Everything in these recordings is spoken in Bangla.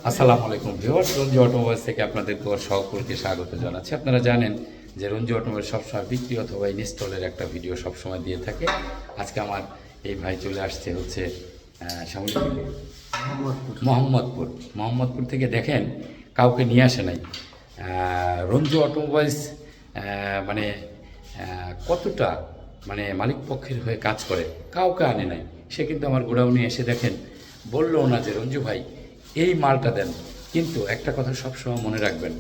আসসালামু আলাইকুম ভিউয়ার্স, রঞ্জু অটোমোবাইলস থেকে আপনাদের সকলকে স্বাগত জানাচ্ছি। আপনারা জানেন যে রঞ্জু অটোমোবাইল সবসময় বিক্রি অথবা ইনস্টলের একটা ভিডিও সবসময় দিয়ে থাকে। আজকে আমার এই ভাই চলে আসছে হচ্ছে শ্যামলী থেকে মোহাম্মদপুর থেকে। দেখেন কাউকে নিয়ে আসে নাই। রঞ্জু অটোমোবাইলস মানে কতটা মানে মালিক পক্ষের হয়ে কাজ করে, কাউকে আনে নাই। সে কিন্তু আমার গোডাউনে এসে দেখেন বললো না যে রঞ্জু ভাই এই মালটা দেন। কিন্তু একটা কথা সবসময় মনে রাখবেন,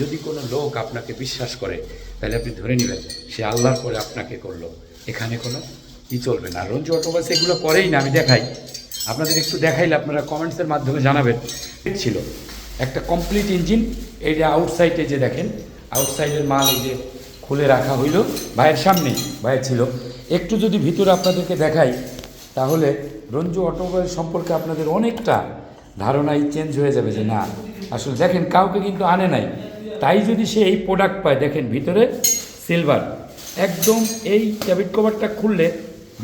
যদি কোনো লোক আপনাকে বিশ্বাস করে তাহলে আপনি ধরে নেবেন সে আল্লাহর পরে আপনাকে করলো, এখানে কোনো চলবে না। রঞ্জু অটোমোবাইলস এগুলো করেই না, আমি দেখাই আপনাদের, একটু দেখাইলে আপনারা কমেন্টসের মাধ্যমে জানাবেন। ছিল একটা কমপ্লিট ইঞ্জিন, এই যে আউটসাইডে যে দেখেন আউটসাইডের মাল এই যে খুলে রাখা হইল ভাইয়ের সামনেই, ভাইয়ের ছিল। একটু যদি ভিতরে আপনাদেরকে দেখাই তাহলে রঞ্জু অটোমোবাইল সম্পর্কে আপনাদের অনেকটা ধারণাই চেঞ্জ হয়ে যাবে যে না আসলে দেখেন কাউকে কিন্তু আনে নাই। তাই যদি সে এই প্রোডাক্ট পায়, দেখেন ভিতরে সিলভার একদম, এই ক্যাবিন কভারটা খুললে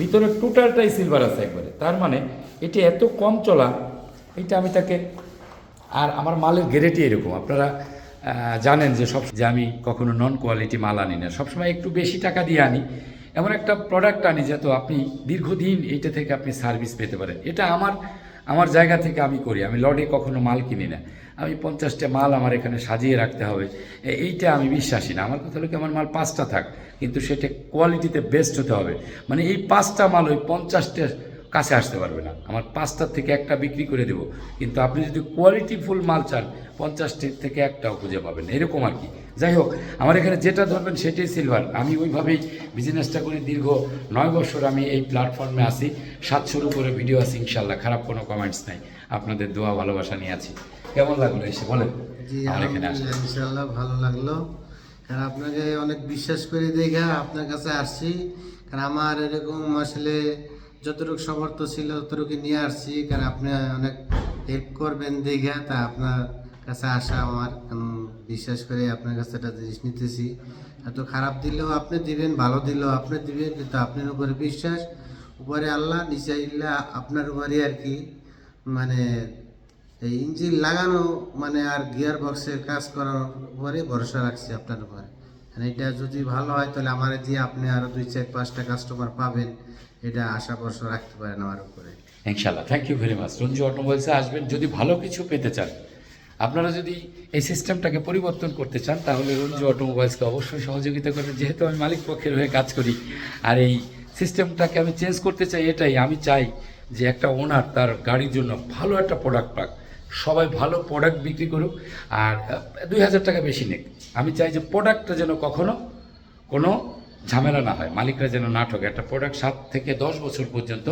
ভিতরে টোটালটাই সিলভার আছে একবারে। তার মানে এটি এত কম চলা, এটা আমি তাকে, আর আমার মালের গ্যারেন্টি এরকম। আপনারা জানেন যে যে আমি কখনো নন কোয়ালিটি মাল আনি না, সবসময় একটু বেশি টাকা দিয়ে আনি, এমন একটা প্রোডাক্ট আনি যাতে আপনি দীর্ঘদিন এইটা থেকে আপনি সার্ভিস পেতে পারেন। এটা আমার জায়গা থেকে আমি করি। আমি লটে কখনো মাল কিনি না। আমি 50টা মাল আমার এখানে সাজিয়ে রাখতে হবে, এইটা আমি বিশ্বাসী না। আমার কথা হলো কি, আমার মাল 5টা থাক, কিন্তু সেটা কোয়ালিটিতে বেস্ট হতে হবে। মানে এই 5টা মাল ওই 50টার কাছে আসতে পারবে না। আমার 5টার থেকে একটা বিক্রি করে দেবো, কিন্তু আপনি যদি কোয়ালিটিফুল মাল চান 50টির থেকে একটাও খুঁজে পাবেন, এরকম আর কি। যাই হোক, আমার এখানে যেটা ধরবেন সেটাই সিলভার। আমি ওইভাবেই বিজনেসটা করি। দীর্ঘ 9 বছর আমি এই প্ল্যাটফর্মে আসি, 700-র উপরে ভিডিও আছে ইনশাল্লাহ। খারাপ কোনো কমেন্টস নাই, আপনাদের দোয়া ভালোবাসা নিয়ে আছি। কেমন লাগলো এসে বলেন? জি আমার এখানে আসলে ইনশাআল্লাহ ভালো লাগলো, কারণ আপনাকে অনেক বিশ্বাস করে দেখা আপনার কাছে আসছি। কারণ আমার এরকম আসলে যতটুকু সমর্থ ছিল ততটুকু নিয়ে আসছি, কারণ আপনি অনেক হেল্প করবেন দেখা, তা আপনার কাছে আসা আমার বিশ্বাস করে আপনার কাছে একটা জিনিস নিতেছি। এত খারাপ দিলেও আপনি দিবেন, ভালো দিলেও আপনি দিবেন, কিন্তু আপনার উপরে বিশ্বাস, উপরে আল্লাহ, নিচে ইল্লা আপনার উপরে আর কি। মানে এই ইঞ্জিন লাগানো মানে আর গিয়ার বক্সের কাজ করার উপরে ভরসা রাখছি আপনার উপরে। আর এটা যদি ভালো হয় তাহলে আমার দিয়ে আপনি আরও 2-4-5টা কাস্টমার পাবেন, এটা আশা ভরসা রাখতে পারেন আমার উপরে ইনশাল্লাহ। Thank you very much. Ranju অটোমোবাইলসে আসবেন যদি ভালো কিছু পেতে চান। আপনারা যদি এই সিস্টেমটাকে পরিবর্তন করতে চান তাহলে রঞ্জু অটোমোবাইলসকে অবশ্যই সহযোগিতা করবেন, যেহেতু আমি মালিক পক্ষের হয়ে কাজ করি। আর এই সিস্টেমটাকে আমি চেঞ্জ করতে চাই, এটাই আমি চাই যে একটা ওনার তার গাড়ির জন্য ভালো একটা প্রোডাক্ট পাক, সবাই ভালো প্রোডাক্ট বিক্রি করুক, আর 2000 টাকা বেশি নেক। আমি চাই যে প্রোডাক্টটা যেন কখনো কোনো ঝামেলা না হয়, মালিকরা যেন না ঠকে। একটা প্রোডাক্ট 7 থেকে 10 বছর পর্যন্ত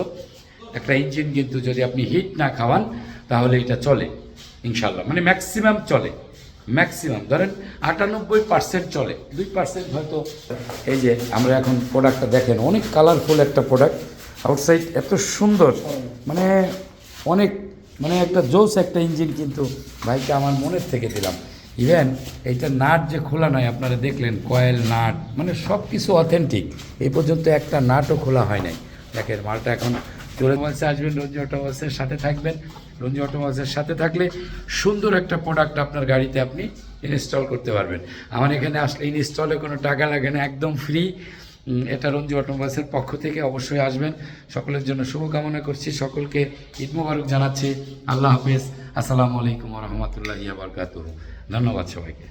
একটা ইঞ্জিন কিন্তু যদি আপনি হিট না খাওয়ান তাহলে এটা চলে ইনশাল্লাহ। মানে ম্যাক্সিমাম চলে, ম্যাক্সিমাম ধরেন 98% চলে, 2% হয়তো। এই যে আমরা এখন প্রোডাক্টটা দেখেন, অনেক কালারফুল একটা প্রোডাক্ট, আউটসাইড এত সুন্দর, মানে অনেক মানে একটা জোস একটা ইঞ্জিন, কিন্তু ভাইকে আমার মনের থেকে দিলাম। ইভেন এইটা নাট যে খোলা নয়, আপনারা দেখলেন কয়েল নাট, মানে সব কিছু অথেন্টিক। এই পর্যন্ত একটা নাটও খোলা হয় নাই। দেখেন মালটা এখন অটোমোবাইলসে আসবেন, রঞ্জু অটোমোবাইলসের সাথে থাকবেন। রঞ্জু অটোমোবাইলসের সাথে থাকলে সুন্দর একটা প্রোডাক্ট আপনার গাড়িতে আপনি ইনস্টল করতে পারবেন। আমার এখানে আসলে ইনস্টলে কোনো টাকা লাগে না, একদম ফ্রি। এটা রঞ্জু অটোমোবাইলসের পক্ষ থেকে অবশ্যই আসবেন। সকলের জন্য শুভকামনা করছি, সকলকে ঈদ মোবারক জানাচ্ছি। আল্লাহ হাফেজ, আসসালামু আলাইকুম রহমতুল্লাহি ওয়া বারাকাতুহু। ধন্যবাদ সবাইকে।